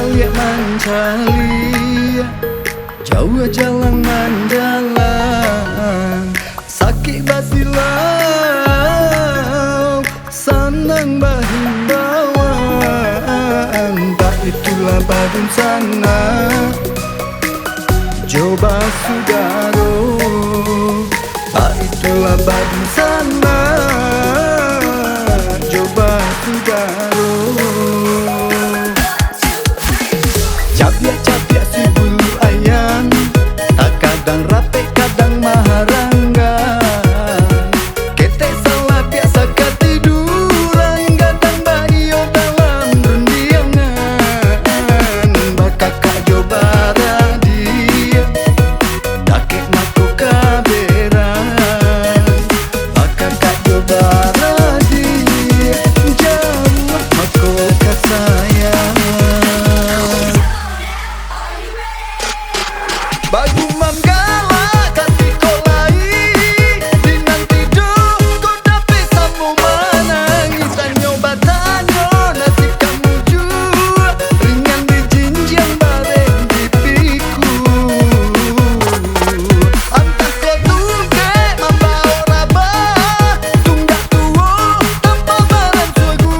lihat mencari, jauh jalan mendalam, sakit basilau, senang berhimbauan. Tak itulah badun sana, coba saudara. Tak itulah badun sana, coba saudara. Capiak-capiak si bulu ayam, tak kadang rapi kadang maharanggan. Ketek salah biasa ketiduran, gadang bayo dalam rendiangan. Bakakak jo baradi, dakek mako kaberan. Bakakak jo baradi, jauh mako kasayang. Bagu manggala kasih kolai, dinang tidur kau dapat samu menangis. Tanyo batanyo nasib kamu jua, ringan di jinjang bareng di piku. Antas kau tungke membau raba, tunggak tuo tanpa barang suagu.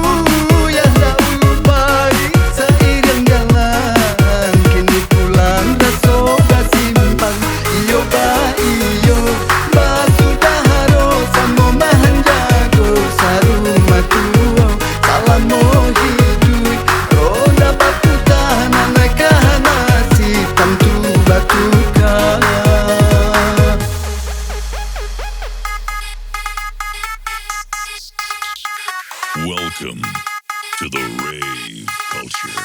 Yang tak lupai seiring jalan, kini pulang raso. Iyo ba sudah harus samo mahanjago saruma tuo salamo hidup roda batu tahanan kahana si tantu batuka. Welcome to the rave culture.